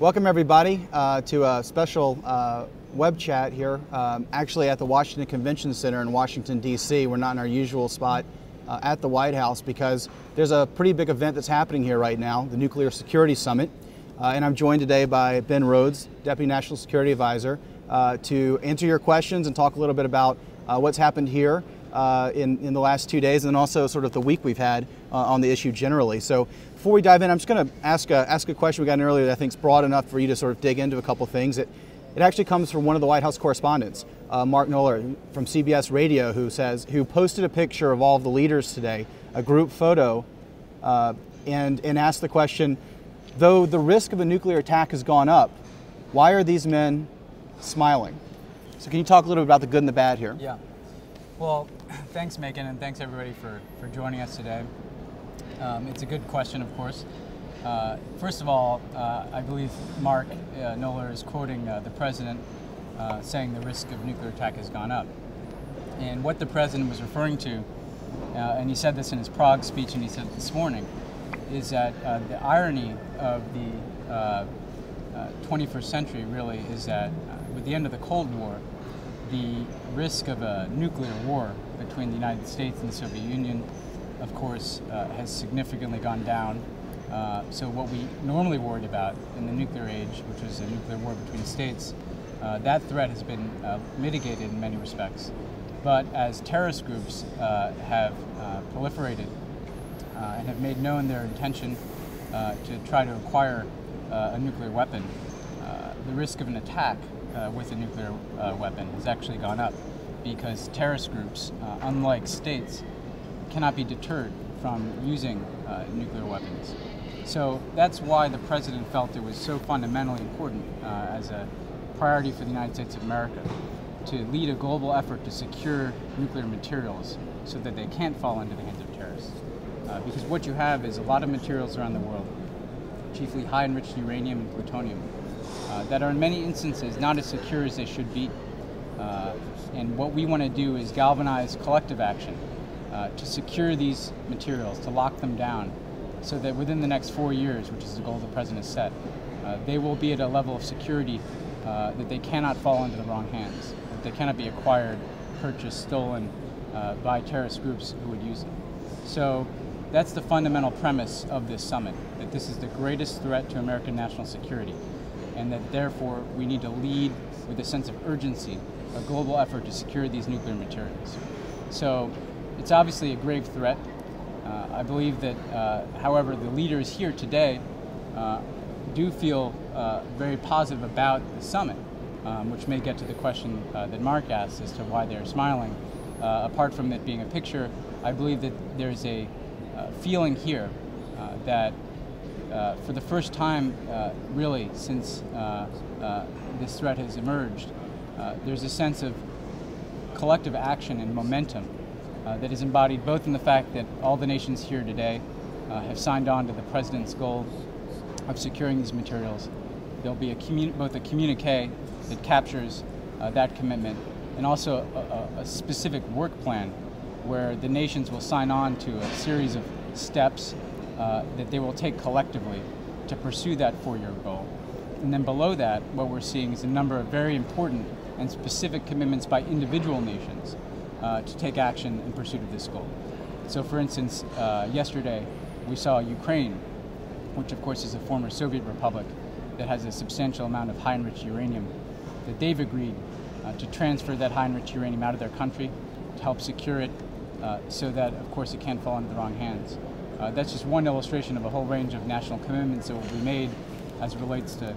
Welcome everybody to a special web chat here, actually at the Washington Convention Center in Washington, D.C. We're not in our usual spot at the White House because there's a pretty big event that's happening here right now, the Nuclear Security Summit. And I'm joined today by Ben Rhodes, Deputy National Security Advisor, to answer your questions and talk a little bit about what's happened here in the last 2 days, and then also sort of the week we've had on the issue generally. So before we dive in, I'm just going to ask a question we got in earlier that I think is broad enough for you to sort of dig into a couple things. It actually comes from one of the White House correspondents, Mark Knoller from CBS Radio, who posted a picture of all of the leaders today, a group photo, and asked the question, though the risk of a nuclear attack has gone up, why are these men smiling? So can you talk a little bit about the good and the bad here? Yeah. Well, thanks, Megan, and thanks everybody for joining us today. It's a good question, of course. First of all, I believe Mark Knoller is quoting the president saying the risk of nuclear attack has gone up. And what the president was referring to, and he said this in his Prague speech and he said it this morning, is that the irony of the 21st century really is that with the end of the Cold War, the risk of a nuclear war between the United States and the Soviet Union, of course, has significantly gone down. So what we normally worried about in the nuclear age, which was a nuclear war between states, that threat has been mitigated in many respects. But as terrorist groups have proliferated and have made known their intention to try to acquire a nuclear weapon, the risk of an attack with a nuclear weapon has actually gone up because terrorist groups, unlike states, cannot be deterred from using nuclear weapons. So that's why the president felt it was so fundamentally important as a priority for the United States of America to lead a global effort to secure nuclear materials so that they can't fall into the hands of terrorists. Because what you have is a lot of materials around the world, chiefly high enriched uranium and plutonium, that are in many instances not as secure as they should be. And what we want to do is galvanize collective action to secure these materials, to lock them down, so that within the next 4 years, which is the goal the president has set, they will be at a level of security that they cannot fall into the wrong hands, that they cannot be acquired, purchased, stolen by terrorist groups who would use them. So that's the fundamental premise of this summit, that this is the greatest threat to American national security, and that therefore we need to lead with a sense of urgency a global effort to secure these nuclear materials. So it's obviously a grave threat. I believe that, however, the leaders here today do feel very positive about the summit, which may get to the question that Mark asked as to why they're smiling. Apart from it being a picture, I believe that there's a feeling here that for the first time, really, since this threat has emerged, there's a sense of collective action and momentum that is embodied both in the fact that all the nations here today have signed on to the president's goal of securing these materials. There'll be both a communique that captures that commitment and also a specific work plan where the nations will sign on to a series of steps that they will take collectively to pursue that 4-year goal. And then below that, what we're seeing is a number of very important and specific commitments by individual nations to take action in pursuit of this goal. So for instance, yesterday we saw Ukraine, which of course is a former Soviet republic that has a substantial amount of high enriched uranium, that they've agreed to transfer that high enriched uranium out of their country to help secure it so that of course it can't fall into the wrong hands. That's just one illustration of a whole range of national commitments that will be made as it relates to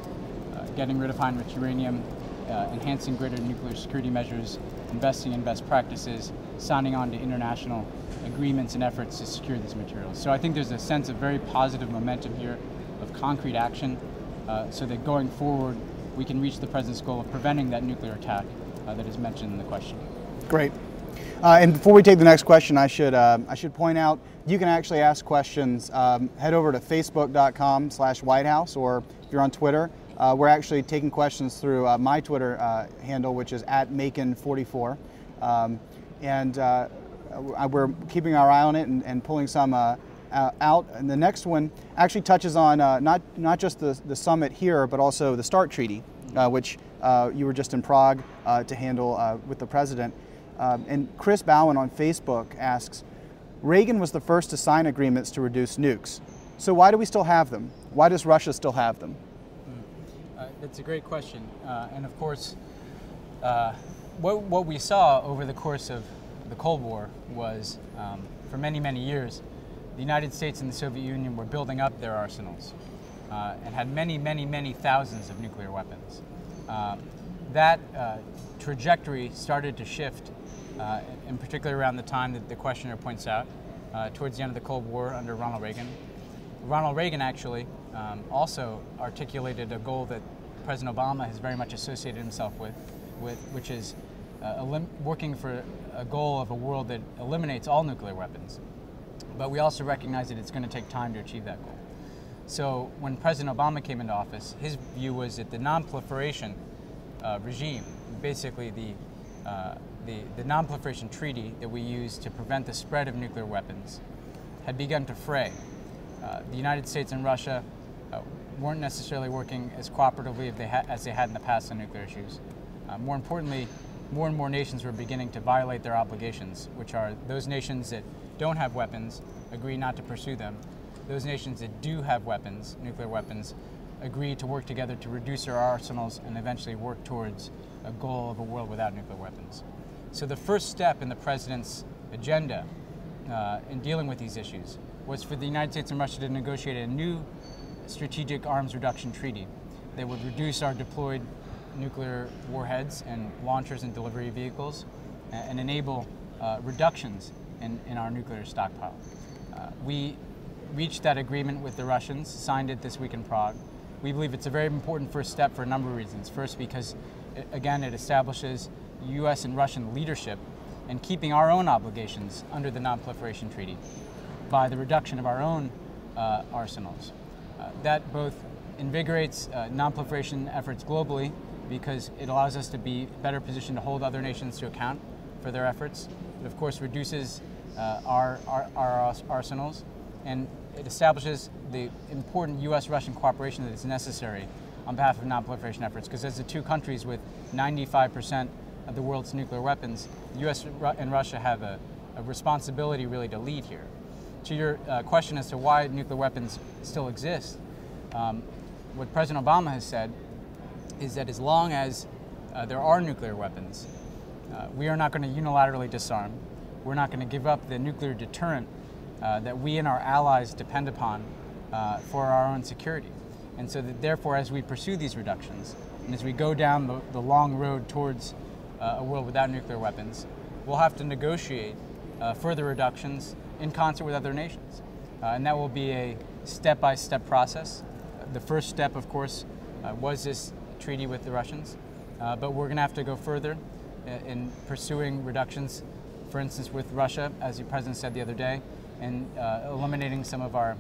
getting rid of high enriched uranium, enhancing greater nuclear security measures, investing in best practices, signing on to international agreements and efforts to secure these materials. So I think there's a sense of very positive momentum here of concrete action so that going forward we can reach the president's goal of preventing that nuclear attack that is mentioned in the question. Great. And before we take the next question, I should point out you can actually ask questions. Head over to facebook.com/White House, or if you're on Twitter, we're actually taking questions through my Twitter handle, which is @Macon44, and we're keeping our eye on it and pulling some out. And the next one actually touches on not just the summit here, but also the START treaty, which you were just in Prague to handle with the president. And Chris Bowen on Facebook asks, Reagan was the first to sign agreements to reduce nukes. So why do we still have them? Why does Russia still have them? That's a great question. And of course, what we saw over the course of the Cold War was, for many, many years, the United States and the Soviet Union were building up their arsenals and had many, many, many thousands of nuclear weapons. That trajectory started to shift, in particular around the time that the questioner points out, towards the end of the Cold War under Ronald Reagan. Ronald Reagan actually also articulated a goal that President Obama has very much associated himself with which is working for a goal of a world that eliminates all nuclear weapons. But we also recognize that it's going to take time to achieve that goal. So when President Obama came into office, his view was that the non-proliferation regime, basically the non-proliferation treaty that we use to prevent the spread of nuclear weapons, had begun to fray. The United States and Russia weren't necessarily working as cooperatively as they had in the past on nuclear issues. More importantly, more and more nations were beginning to violate their obligations, which are those nations that don't have weapons agree not to pursue them. Those nations that do have weapons, nuclear weapons, agree to work together to reduce their arsenals and eventually work towards a goal of a world without nuclear weapons. So the first step in the president's agenda in dealing with these issues was for the United States and Russia to negotiate a new strategic arms reduction treaty that would reduce our deployed nuclear warheads and launchers and delivery vehicles and enable reductions in our nuclear stockpile. We reached that agreement with the Russians, signed it this week in Prague. We believe it's a very important first step for a number of reasons. First, because again, it establishes U.S. and Russian leadership in keeping our own obligations under the non-proliferation treaty by the reduction of our own arsenals. That both invigorates non-proliferation efforts globally because it allows us to be better positioned to hold other nations to account for their efforts. It of course reduces our arsenals, and it establishes the important U.S.-Russian cooperation that is necessary on behalf of non-proliferation efforts, because as the two countries with 95% of the world's nuclear weapons, the U.S. and Russia have a responsibility really to lead here. To your question as to why nuclear weapons still exist, what President Obama has said is that as long as there are nuclear weapons, we are not going to unilaterally disarm. We're not going to give up the nuclear deterrent that we and our allies depend upon for our own security. And so that therefore, as we pursue these reductions, and as we go down the long road towards a world without nuclear weapons, we'll have to negotiate further reductions in concert with other nations. And that will be a step-by-step process. The first step, of course, was this treaty with the Russians, but we're going to have to go further in pursuing reductions, for instance, with Russia, as the President said the other day, and eliminating some of our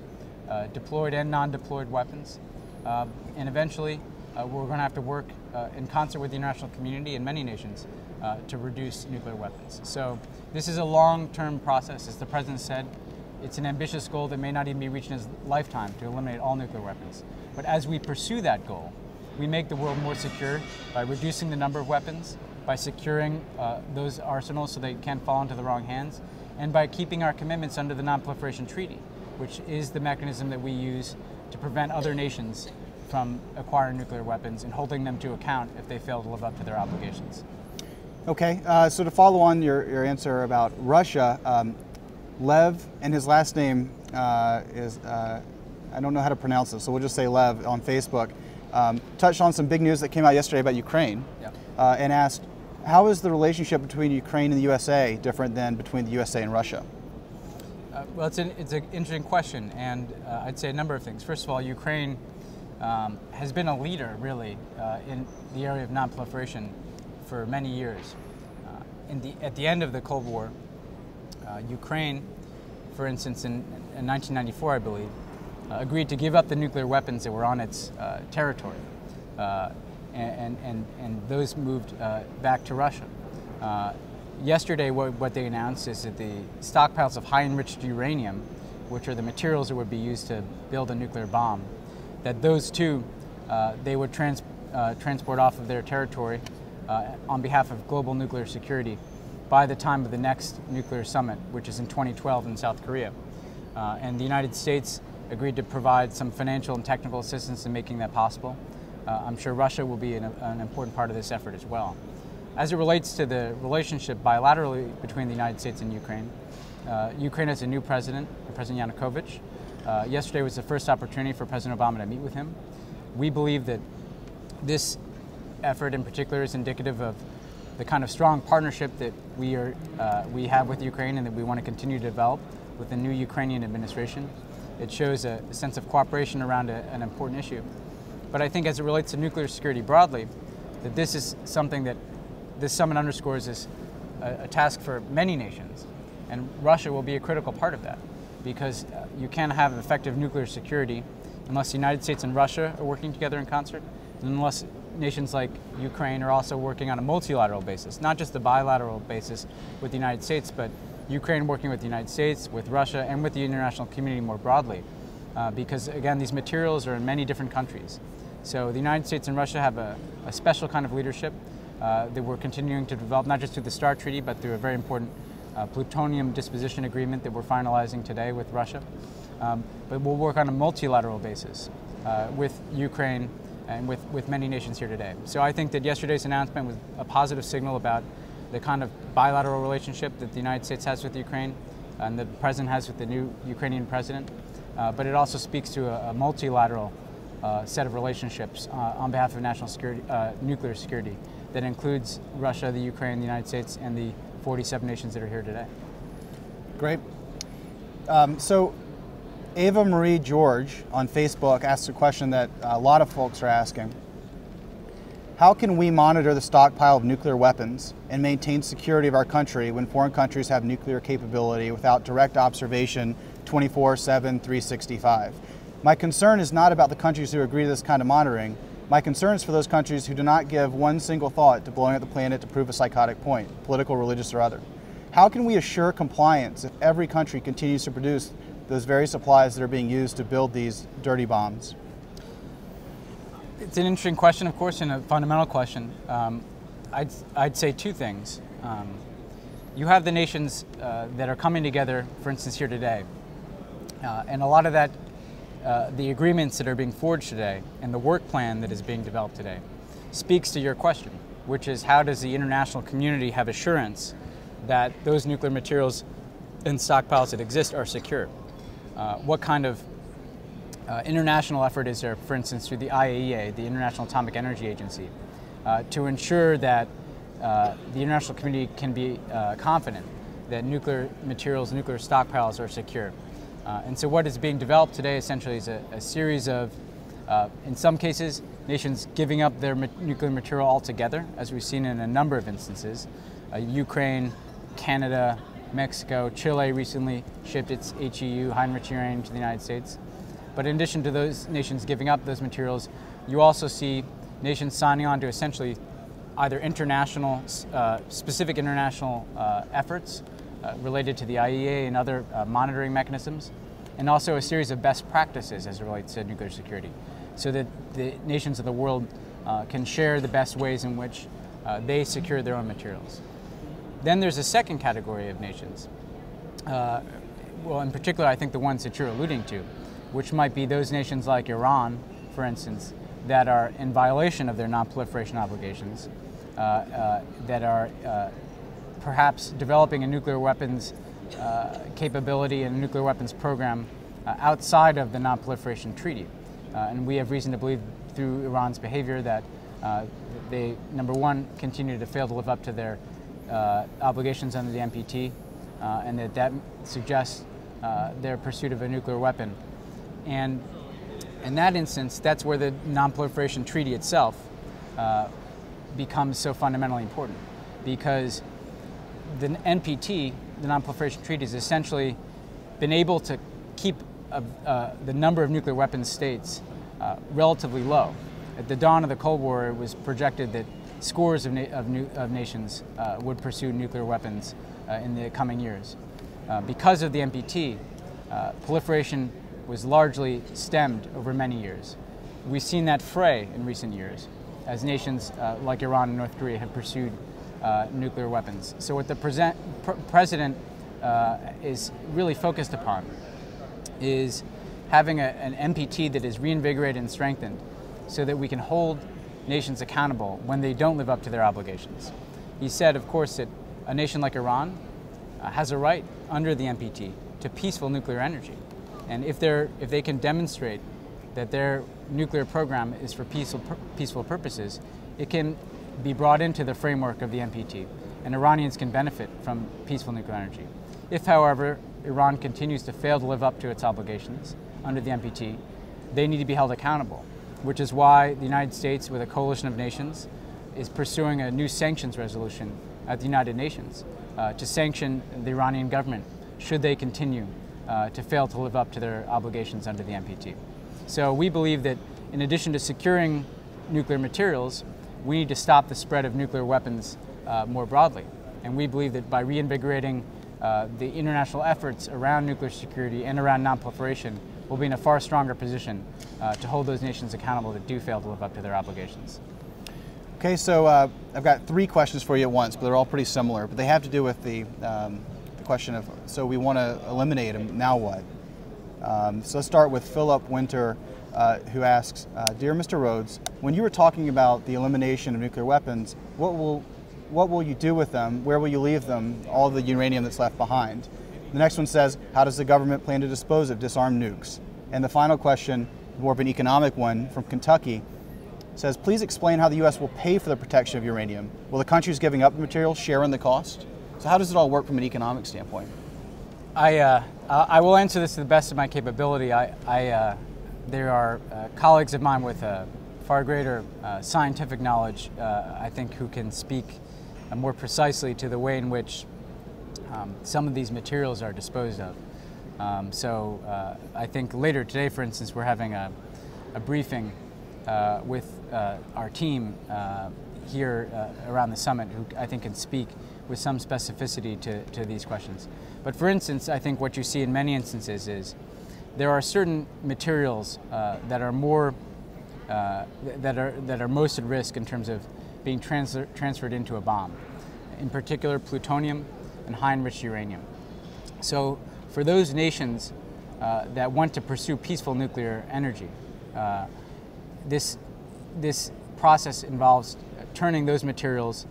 deployed and non-deployed weapons. And eventually, we're going to have to work in concert with the international community and many nations to reduce nuclear weapons. So this is a long-term process. As the President said, it's an ambitious goal that may not even be reached in his lifetime to eliminate all nuclear weapons. But as we pursue that goal, we make the world more secure by reducing the number of weapons, by securing those arsenals so they can't fall into the wrong hands, and by keeping our commitments under the Non-Proliferation Treaty, which is the mechanism that we use to prevent other nations from acquiring nuclear weapons and holding them to account if they fail to live up to their obligations. Okay, so to follow on your answer about Russia, Lev, and his last name is, I don't know how to pronounce it, so we'll just say Lev on Facebook, touched on some big news that came out yesterday about Ukraine, and asked, how is the relationship between Ukraine and the USA different than between the USA and Russia? Well, it's an interesting question, and I'd say a number of things. First of all, Ukraine has been a leader, really, in the area of non-proliferation for many years. At the end of the Cold War, Ukraine, for instance, in 1994, I believe, agreed to give up the nuclear weapons that were on its territory, and those moved back to Russia. Yesterday, what they announced is that the stockpiles of high enriched uranium, which are the materials that would be used to build a nuclear bomb, that those two, they would transport off of their territory on behalf of global nuclear security by the time of the next nuclear summit, which is in 2012 in South Korea. And the United States agreed to provide some financial and technical assistance in making that possible. I'm sure Russia will be an important part of this effort as well. As it relates to the relationship bilaterally between the United States and Ukraine, Ukraine has a new president, President Yanukovych. Yesterday was the first opportunity for President Obama to meet with him. We believe that this effort in particular is indicative of the kind of strong partnership that we have with Ukraine and that we want to continue to develop with the new Ukrainian administration. It shows a sense of cooperation around an important issue. But I think as it relates to nuclear security broadly, that this is something that this summit underscores is a task for many nations. And Russia will be a critical part of that, because you can't have effective nuclear security unless the United States and Russia are working together in concert, and unless nations like Ukraine are also working on a multilateral basis, not just a bilateral basis with the United States, but Ukraine working with the United States, with Russia, and with the international community more broadly. Because again, these materials are in many different countries. So the United States and Russia have a special kind of leadership that we're continuing to develop, not just through the START Treaty, but through a very important plutonium disposition agreement that we're finalizing today with Russia. But we'll work on a multilateral basis with Ukraine and with many nations here today. So I think that yesterday's announcement was a positive signal about the kind of bilateral relationship that the United States has with Ukraine and that the President has with the new Ukrainian President. But it also speaks to a multilateral set of relationships on behalf of national security, nuclear security, that includes Russia, the Ukraine, the United States, and the 47 nations that are here today. Great. So Ava Marie George on Facebook asked a question that a lot of folks are asking. How can we monitor the stockpile of nuclear weapons and maintain security of our country when foreign countries have nuclear capability without direct observation 24/7, 365? My concern is not about the countries who agree to this kind of monitoring. My concern is for those countries who do not give one single thought to blowing up the planet to prove a psychotic point, political, religious, or other. How can we assure compliance if every country continues to produce those very supplies that are being used to build these dirty bombs? It's an interesting question, of course, and a fundamental question. I'd say two things. You have the nations that are coming together, for instance, here today. And a lot of that, the agreements that are being forged today and the work plan that is being developed today speaks to your question, which is how does the international community have assurance that those nuclear materials and stockpiles that exist are secure? What kind of international effort is there, for instance, through the IAEA, the International Atomic Energy Agency, to ensure that the international community can be confident that nuclear materials, nuclear stockpiles are secure? And so what is being developed today essentially is a series of, in some cases, nations giving up their nuclear material altogether, as we've seen in a number of instances. Ukraine, Canada, Mexico, Chile recently shipped its HEU, high enriched uranium, to the United States. But in addition to those nations giving up those materials, you also see nations signing on to essentially either international, specific international efforts related to the IAEA and other monitoring mechanisms, and also a series of best practices as it relates to nuclear security, so that the nations of the world can share the best ways in which they secure their own materials. Then there's a second category of nations. Well, in particular, I think the ones that you're alluding to, which might be those nations like Iran, for instance, that are in violation of their non-proliferation obligations, that are perhaps developing a nuclear weapons capability and a nuclear weapons program outside of the non-proliferation treaty. And we have reason to believe through Iran's behavior that they, number one, continue to fail to live up to their obligations under the NPT, and that suggests their pursuit of a nuclear weapon. And in that instance, that's where the non-proliferation treaty itself becomes so fundamentally important, because the NPT, the non-proliferation treaty, has essentially been able to keep the number of nuclear weapons states relatively low. At the dawn of the Cold War, it was projected that scores of nations would pursue nuclear weapons in the coming years. Because of the NPT, proliferation was largely stemmed over many years. We've seen that fray in recent years as nations like Iran and North Korea have pursued nuclear weapons. So what the president is really focused upon is having an NPT that is reinvigorated and strengthened so that we can hold nations accountable when they don't live up to their obligations. He said, of course, that a nation like Iran has a right under the NPT to peaceful nuclear energy. And if they can demonstrate that their nuclear program is for peaceful purposes, it can be brought into the framework of the NPT, and Iranians can benefit from peaceful nuclear energy. If, however, Iran continues to fail to live up to its obligations under the NPT, they need to be held accountable, which is why the United States, with a coalition of nations, is pursuing a new sanctions resolution at the United Nations to sanction the Iranian government should they continue to fail to live up to their obligations under the NPT. So we believe that in addition to securing nuclear materials, we need to stop the spread of nuclear weapons more broadly. And we believe that by reinvigorating the international efforts around nuclear security and around non-proliferation, we'll be in a far stronger position to hold those nations accountable that do fail to live up to their obligations. Okay, so I've got 3 questions for you at once, but they're all pretty similar. But they have to do with the question of, so we want to eliminate them, now what? So let's start with Philip Winter, who asks, Dear Mr. Rhodes, when you were talking about the elimination of nuclear weapons, what will you do with them? Where will you leave them, all the uranium that's left behind? The next one says, how does the government plan to dispose of disarmed nukes? And the final question, more of an economic one from Kentucky, says, please explain how the U.S. will pay for the protection of uranium. Will the countries giving up the material share in the cost? So how does it all work from an economic standpoint? I will answer this to the best of my capability. There are colleagues of mine with far greater scientific knowledge, I think, who can speak more precisely to the way in which some of these materials are disposed of. I think later today, for instance, we're having a briefing with our team here around the summit, who I think can speak with some specificity to these questions. But for instance, I think what you see in many instances is there are certain materials that are more that are most at risk in terms of being transferred into a bomb. In particular, plutonium and high enriched uranium. So for those nations that want to pursue peaceful nuclear energy, this process involves turning those materials,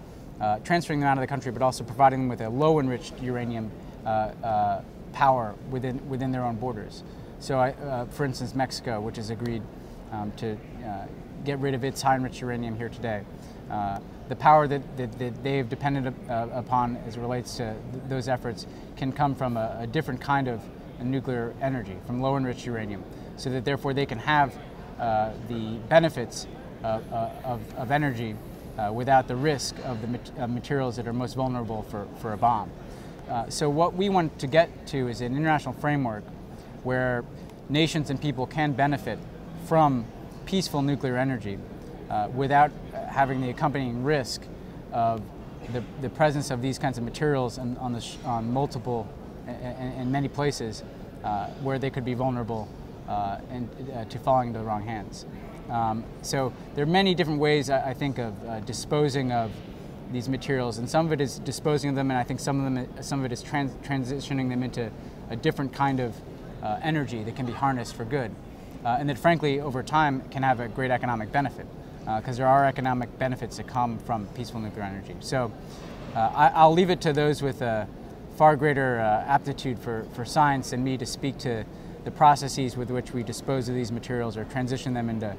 transferring them out of the country, but also providing them with a low enriched uranium power within their own borders. So, for instance, Mexico, which has agreed to get rid of its high enriched uranium here today, the power that they've depended upon as it relates to those efforts can come from a different kind of nuclear energy, from low enriched uranium, so that therefore they can have the benefits of energy without the risk of the materials that are most vulnerable for a bomb. So what we want to get to is an international framework where nations and people can benefit from peaceful nuclear energy without having the accompanying risk of the presence of these kinds of materials on multiple and many places where they could be vulnerable to falling into the wrong hands. So there are many different ways, I think, of disposing of these materials, and some of it is disposing of them, and I think some of it is transitioning them into a different kind of energy that can be harnessed for good, and that frankly over time can have a great economic benefit, because there are economic benefits that come from peaceful nuclear energy. So I'll leave it to those with a far greater aptitude for science than me to speak to the processes with which we dispose of these materials or transition them into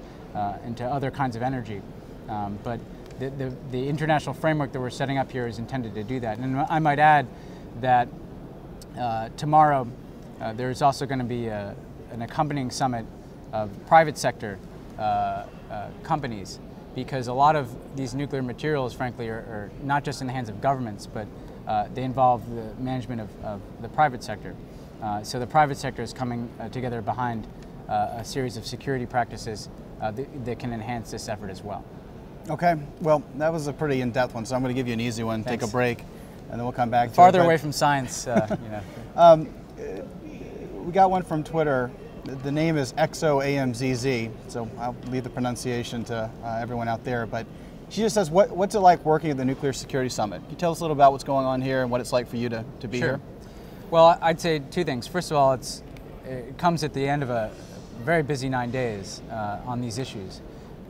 other kinds of energy. But the international framework that we're setting up here is intended to do that. And I might add that tomorrow there's also going to be an accompanying summit of private sector companies, because a lot of these nuclear materials, frankly, are not just in the hands of governments, but they involve the management of the private sector. So the private sector is coming together behind a series of security practices that can enhance this effort as well. Okay, well, that was a pretty in-depth one, so I'm going to give you an easy one. Thanks. Take a break, and then we'll come back to Farther it. away from science, you know. we got one from Twitter. The name is XOAMZZ, so I'll leave the pronunciation to everyone out there. But she just says, what's it like working at the Nuclear Security Summit? Can you tell us a little about what's going on here and what it's like for you to be Sure. here? Well, I'd say two things. First of all, it comes at the end of a very busy 9 days on these issues.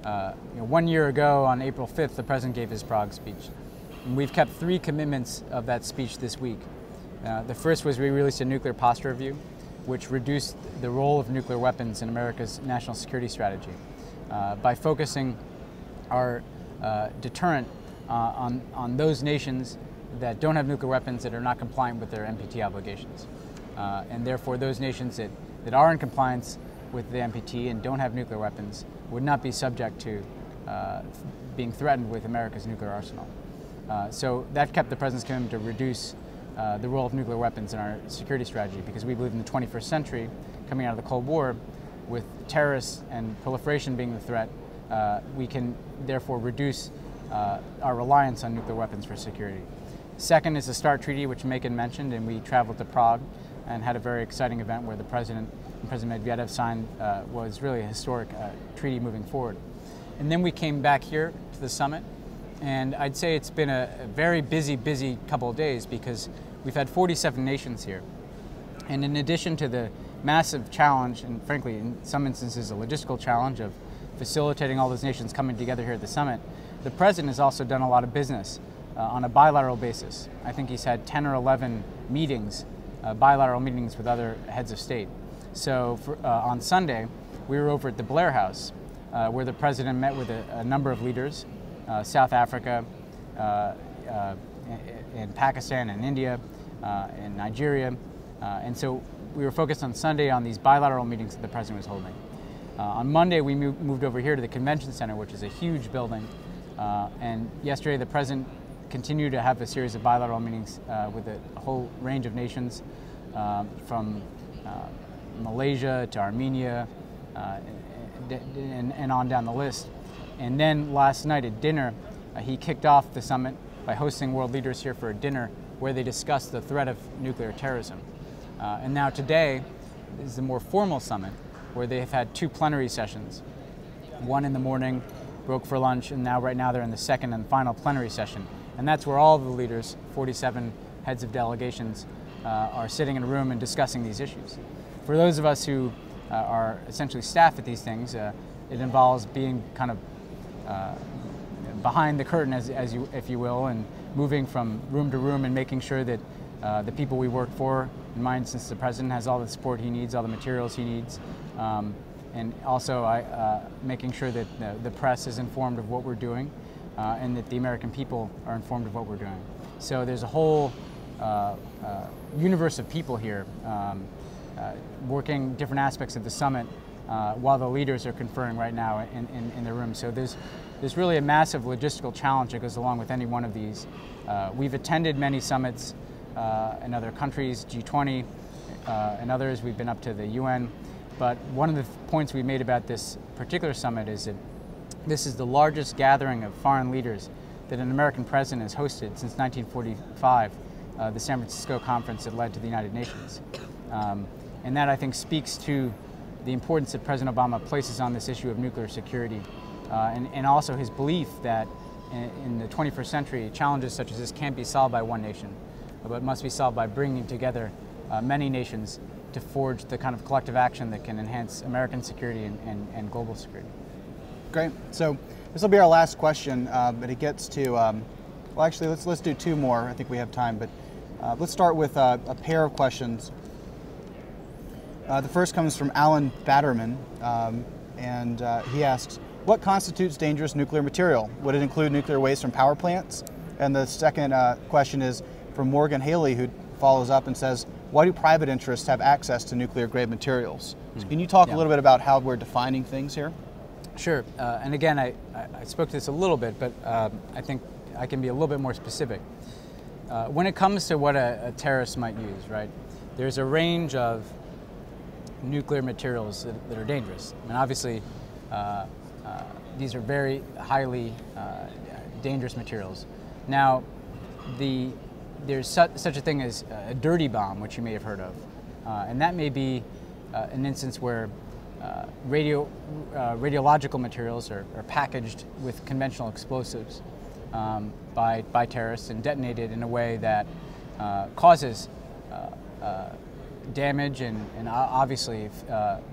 1 year ago, on April 5th, the President gave his Prague speech. And we've kept 3 commitments of that speech this week. The first was we released a nuclear posture review, which reduced the role of nuclear weapons in America's national security strategy by focusing our deterrent on those nations that don't have nuclear weapons that are not compliant with their NPT obligations. And therefore those nations that are in compliance with the NPT and don't have nuclear weapons would not be subject to being threatened with America's nuclear arsenal. So that kept the President's commitment to reduce the role of nuclear weapons in our security strategy, because we believe in the 21st century, coming out of the Cold War, with terrorists and proliferation being the threat, we can therefore reduce our reliance on nuclear weapons for security. Second is the START Treaty, which Macon mentioned, and we traveled to Prague and had a very exciting event where the President and President Medvedev signed was really a historic treaty moving forward. And then we came back here to the summit, and I'd say it's been a very busy couple of days, because we've had 47 nations here. And in addition to the massive challenge, and frankly in some instances a logistical challenge of facilitating all those nations coming together here at the summit, the President has also done a lot of business on a bilateral basis. I think he's had 10 or 11 meetings, bilateral meetings with other heads of state. So on Sunday, we were over at the Blair House, where the President met with a number of leaders, South Africa, in Pakistan and India, and Nigeria. And so we were focused on Sunday on these bilateral meetings that the President was holding. On Monday, we moved over here to the Convention Center, which is a huge building. And yesterday, the President continued to have a series of bilateral meetings with a whole range of nations, from Malaysia to Armenia, and on down the list. And then last night at dinner, he kicked off the summit by hosting world leaders here for a dinner where they discussed the threat of nuclear terrorism. And now today is the more formal summit, where they have had 2 plenary sessions. One in the morning, broke for lunch, and right now they're in the second and final plenary session. And that's where all the leaders, 47 heads of delegations, are sitting in a room and discussing these issues. For those of us who are essentially staff at these things, it involves being kind of behind the curtain, if you will, and moving from room to room and making sure that the people we work for, in my instance the President, has all the support he needs, all the materials he needs, and also making sure that the press is informed of what we're doing, and that the American people are informed of what we're doing. So there's a whole universe of people here working different aspects of the summit while the leaders are conferring right now in the room. So there's really a massive logistical challenge that goes along with any one of these. We've attended many summits in other countries, G20 and others. We've been up to the UN. But one of the points we made about this particular summit is that this is the largest gathering of foreign leaders that an American president has hosted since 1945, the San Francisco conference that led to the United Nations. And that, I think, speaks to the importance that President Obama places on this issue of nuclear security, and also his belief that in the 21st century, challenges such as this can't be solved by one nation, but must be solved by bringing together many nations to forge the kind of collective action that can enhance American security and global security. Great. So this will be our last question, but it gets to, well, actually, let's do 2 more. I think we have time, but let's start with a pair of questions. The first comes from Alan Batterman, and he asks, what constitutes dangerous nuclear material? Would it include nuclear waste from power plants? And the second question is from Morgan Haley, who follows up and says, why do private interests have access to nuclear grade materials? So can you talk a little bit about how we're defining things here? Sure. And again, I spoke to this a little bit, but I think I can be a little bit more specific. When it comes to what a terrorist might use, right, there's a range of nuclear materials that are dangerous. I mean, obviously, these are very highly dangerous materials. Now, there's such a thing as a dirty bomb, which you may have heard of, And that may be an instance where radiological materials are packaged with conventional explosives by terrorists and detonated in a way that causes damage and obviously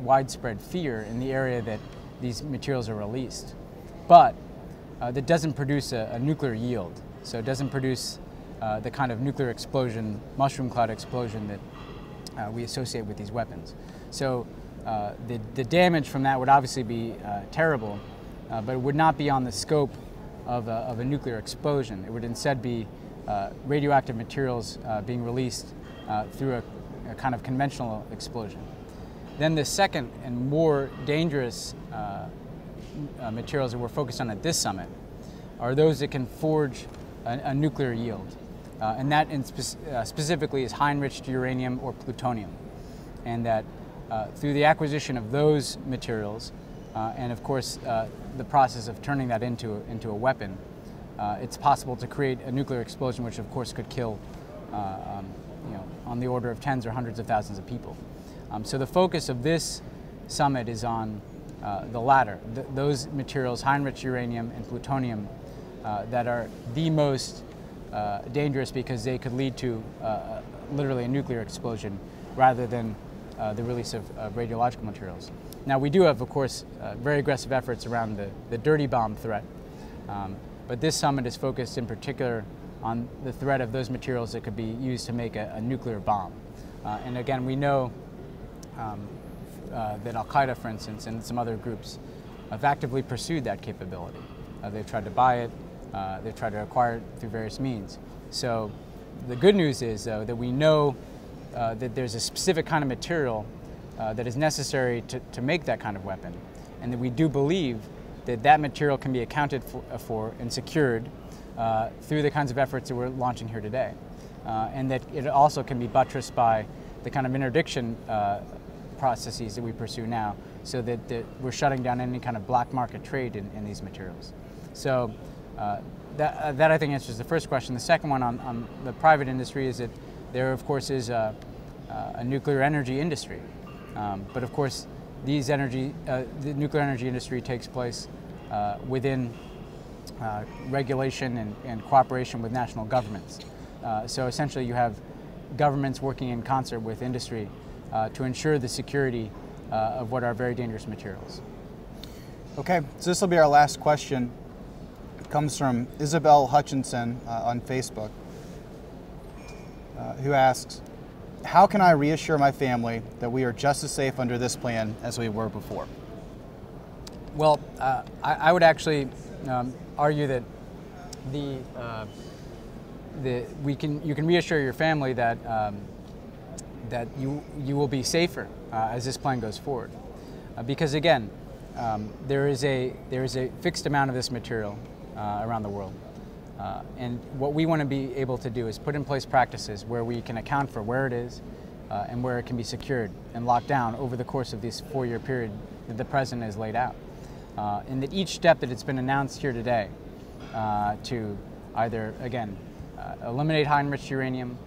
widespread fear in the area that these materials are released. But that doesn't produce a nuclear yield. So it doesn't produce the kind of nuclear explosion, mushroom cloud explosion that we associate with these weapons. So the damage from that would obviously be terrible, but it would not be on the scope of a nuclear explosion. It would instead be radioactive materials being released through a kind of conventional explosion. Then the second and more dangerous materials that we're focused on at this summit are those that can forge a nuclear yield. And that specifically is high-enriched uranium or plutonium. And that through the acquisition of those materials, and of course the process of turning that into a weapon, it's possible to create a nuclear explosion, which of course could kill on the order of tens or hundreds of thousands of people. So the focus of this summit is on the latter, those materials, high-enriched uranium and plutonium, that are the most dangerous because they could lead to literally a nuclear explosion rather than the release of radiological materials. Now we do have, of course, very aggressive efforts around the dirty bomb threat, but this summit is focused in particular on the threat of those materials that could be used to make a nuclear bomb. And again, we know that Al-Qaeda, for instance, and some other groups have actively pursued that capability. They've tried to buy it, they've tried to acquire it through various means. So the good news is, though, that we know that there's a specific kind of material that is necessary to make that kind of weapon, and that we do believe that that material can be accounted for and secured through the kinds of efforts that we're launching here today. And that it also can be buttressed by the kind of interdiction processes that we pursue now, so that we're shutting down any kind of black market trade in these materials. So that I think answers the first question. The second one on the private industry is that there, of course, is a nuclear energy industry. But of course, the nuclear energy industry takes place within regulation and cooperation with national governments. So essentially you have governments working in concert with industry to ensure the security of what are very dangerous materials. Okay, so this will be our last question. It comes from Isabel Hutchinson on Facebook, who asks, how can I reassure my family that we are just as safe under this plan as we were before? Well, I would actually argue that you can reassure your family that that you will be safer as this plan goes forward, because again, there is a fixed amount of this material around the world, and what we want to be able to do is put in place practices where we can account for where it is and where it can be secured and locked down over the course of this 4-year period that the President has laid out. And that each step that it's been announced here today to either, again, eliminate high-enriched uranium,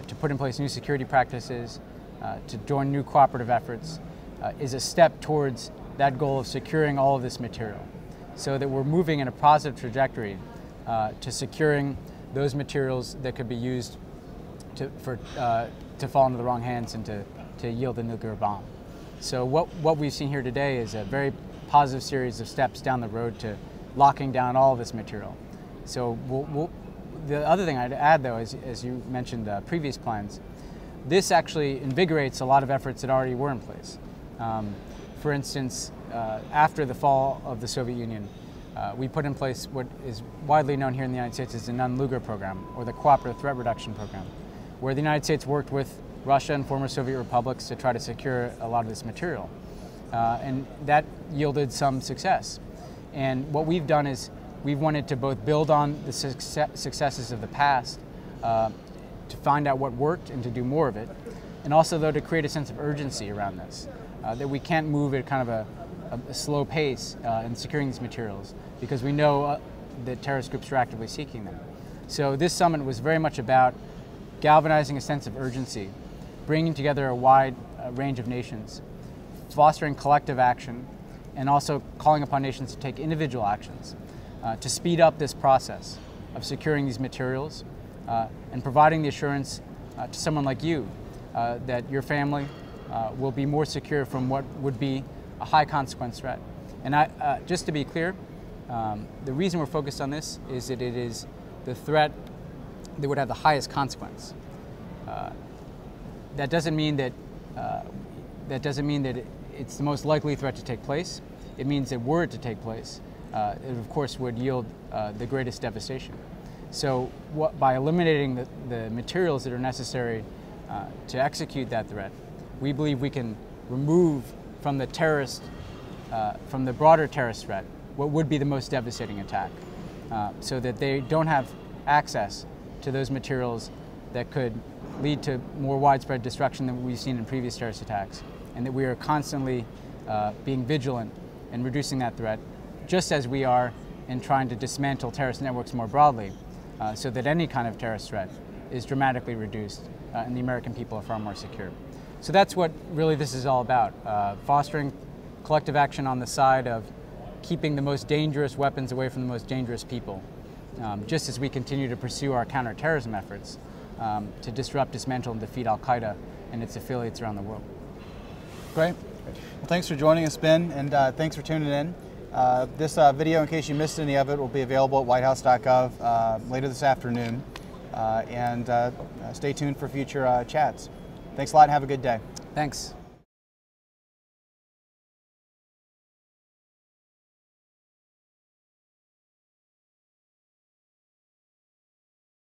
to put in place new security practices, to join new cooperative efforts, is a step towards that goal of securing all of this material, so that we're moving in a positive trajectory to securing those materials that could be used to fall into the wrong hands and to yield a nuclear bomb. So what we've seen here today is a very positive series of steps down the road to locking down all of this material. So the other thing I'd add, though, is, as you mentioned previous plans, this actually invigorates a lot of efforts that already were in place. For instance, after the fall of the Soviet Union, we put in place what is widely known here in the United States as the non-Lugar program, or the Cooperative Threat Reduction program, where the United States worked with Russia and former Soviet republics to try to secure a lot of this material. And that yielded some success. And what we've done is we've wanted to both build on the successes of the past, to find out what worked and to do more of it, and also, though, to create a sense of urgency around this, that we can't move at kind of a slow pace in securing these materials, because we know that terrorist groups are actively seeking them. So this summit was very much about galvanizing a sense of urgency, bringing together a wide range of nations, fostering collective action, and also calling upon nations to take individual actions to speed up this process of securing these materials and providing the assurance to someone like you that your family will be more secure from what would be a high consequence threat. And just to be clear, the reason we're focused on this is that it is the threat that would have the highest consequence. That doesn't mean that it's the most likely threat to take place. It means that were it to take place, it of course would yield the greatest devastation. So by eliminating the materials that are necessary to execute that threat, we believe we can remove from the from the broader terrorist threat what would be the most devastating attack, so that they don't have access to those materials that could lead to more widespread destruction than we've seen in previous terrorist attacks, and that we are constantly being vigilant in reducing that threat, just as we are in trying to dismantle terrorist networks more broadly, so that any kind of terrorist threat is dramatically reduced and the American people are far more secure. So that's what really this is all about, fostering collective action on the side of keeping the most dangerous weapons away from the most dangerous people, just as we continue to pursue our counterterrorism efforts to disrupt, dismantle, and defeat Al-Qaeda and its affiliates around the world. Great. Well, thanks for joining us, Ben, and thanks for tuning in. This video, in case you missed any of it, will be available at whitehouse.gov later this afternoon. And stay tuned for future chats. Thanks a lot and have a good day. Thanks.